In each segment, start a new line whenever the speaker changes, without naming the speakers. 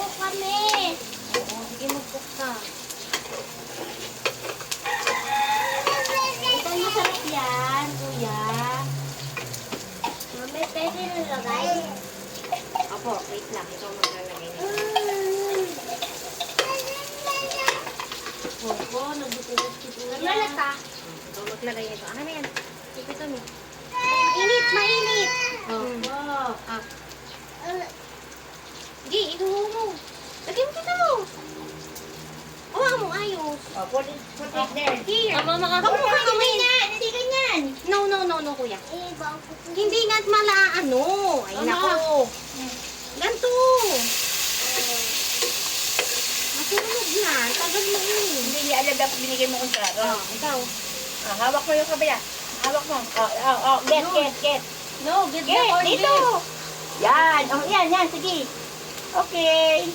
Mag-cook kami.
Oo, sige mag-cook ka.
Ito masarap yan, kuya. Mami, pwede nilagay?
Opo, wait lang. Ikaw maglalagay nito. Opo, nagbutugas-tugas na.
Naglalag ka?
Ikaw maglagay nito. Ano na yan? Ito to, mi.
Mainit, mainit.
Opo. Ah. Sige, ituho mo. Lagyan mo dito mo. Hawakan mo ayos.
Oh, put it there.
Here.
Mama,
Huwag mo
makakakuha
kakamay.
Hindi ganyan.
No, kuya.
Eh, bangko.
Hindi nga malaano. Ay,
Mama.
nako. Ganto. Masunog na. Tagal mo yun.
Hindi, ialagap, binigay mo kontrata.
Oh, ikaw.
Ah, hawak mo yung kabila. Hawak mo. Get.
No, get the
Get,
corn
dito.
beef.
Yan. Oh, yan. Sige. Okay.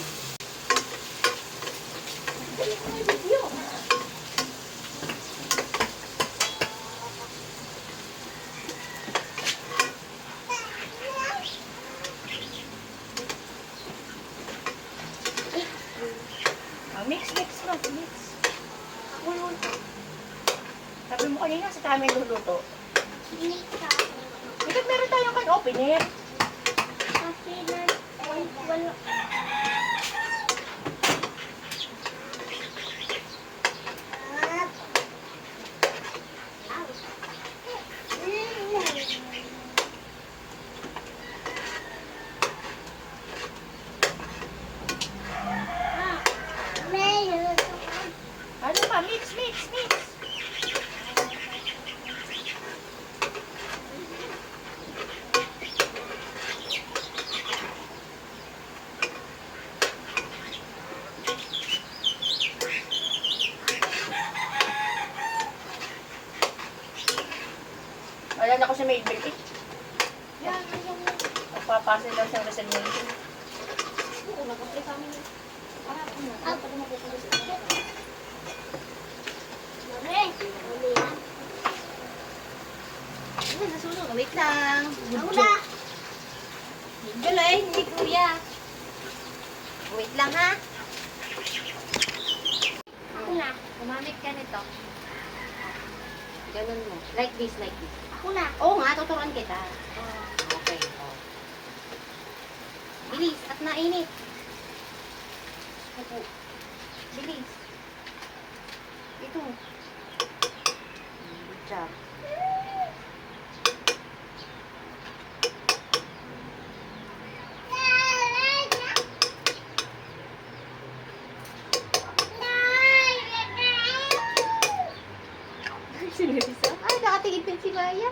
Mix mo. Sabi mo kanina sa kami luluto.
Mainit ka.
Ito meron tayong can open it.
Kasi na, wala.
Ano pa? Mix. Alala ko sa Maidville eh. Nagpapasa daw siyang resignation.
Nag-apply kami. Nasunog. Wait lang.
Ako na.
Galay, hindi kuya. Wait lang ha.
Ako na.
Gumamit ka nito. Ganun mo. Like this.
Ako na.
Oo nga, tuturuan kita. Okay. Oh. Bilis at mainit. Upo. Bilis. Ito. Good job. Sinurisa? Ay, nakatingin si Maya.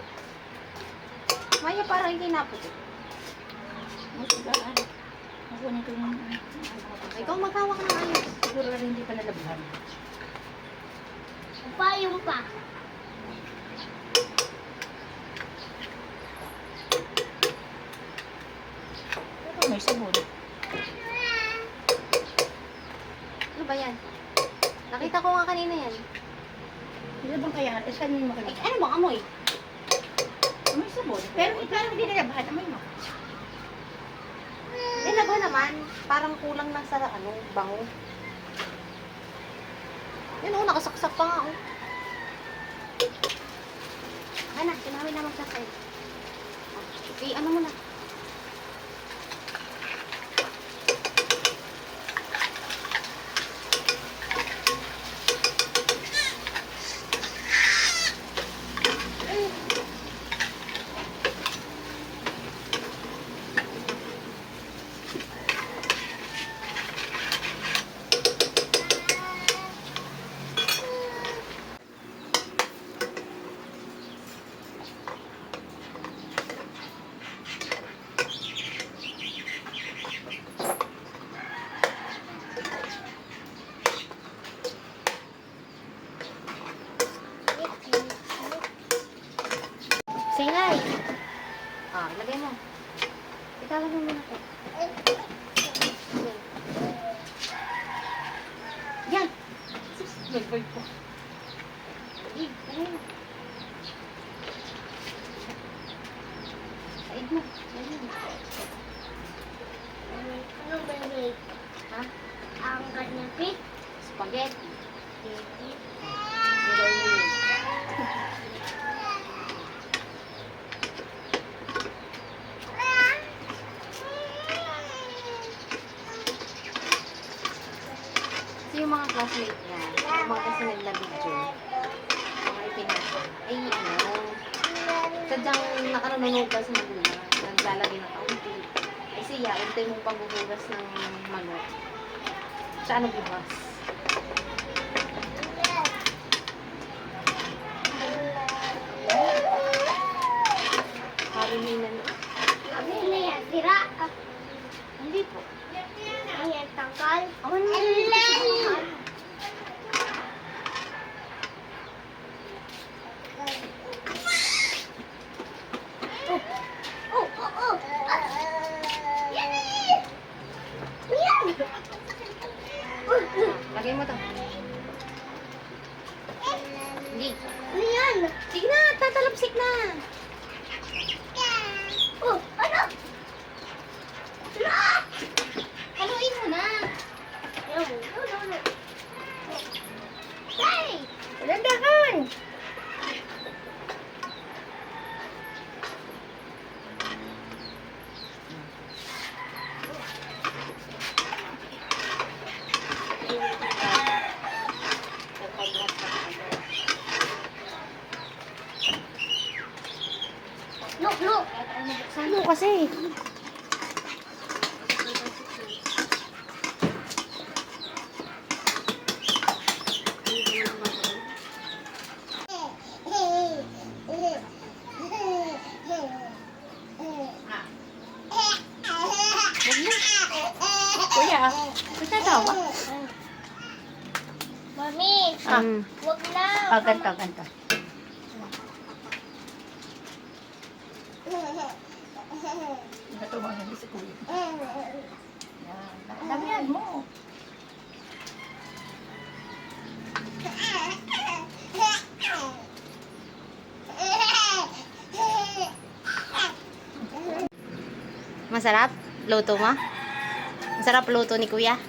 Maya parang hindi naputi.
Masugaan. Makunin ko yung
Ikaw maghawak ng ayos.
siguro rin hindi pa nalabhan.
Payong pa.
Pero may sabon.
Ano ba yan? Nakita ko nga kanina yan.
Hindi bang kaya? Saan mo
Ay,
makikita?
ano bang amoy?
May sabon. Pero ikaw hindi nalabhan. Amoy mo.
Ba naman, parang kulang lang sa bango. Yun oh, nakasaksak pa nga oh. Ano, sinabi na magsasay. Okay, ano mo na. Singay. Ah, ilagay mo. Italan mo muna ito. Yan. Sus, nagboy po. Ilagay mo. Said mo. Yan mo.
Ano ba yun?
Spaghetti. Kasi yung mga classmate niya, yung mga kasunod na video, mga ipinasa, ay sadyang nakanonood sa magulang, naglalagay ng kaunti. Ay siya, untay mong paghuhugas ng manok. Siya ano bibas? Hari may nan.
Ano na yan? Sira.
Hindi po.
Ayan, tangkal. Ano na Oh, oh, oh. Yan eh. Yan.
Lagay mo to. Hindi.
Ano yan?
Sige na, tatalapsik na.
Oh, ano?
Haluin mo na.
Ayaw mo. No. Hey!
Landakan!
Look.
Ano kasi? Kuya, ba't natawa?
Mami, wag na.
Ganto. Natuwa niya si kuya. Yan. Damihan mo.
Masarap? Luto mo? Masarap luto ni kuya?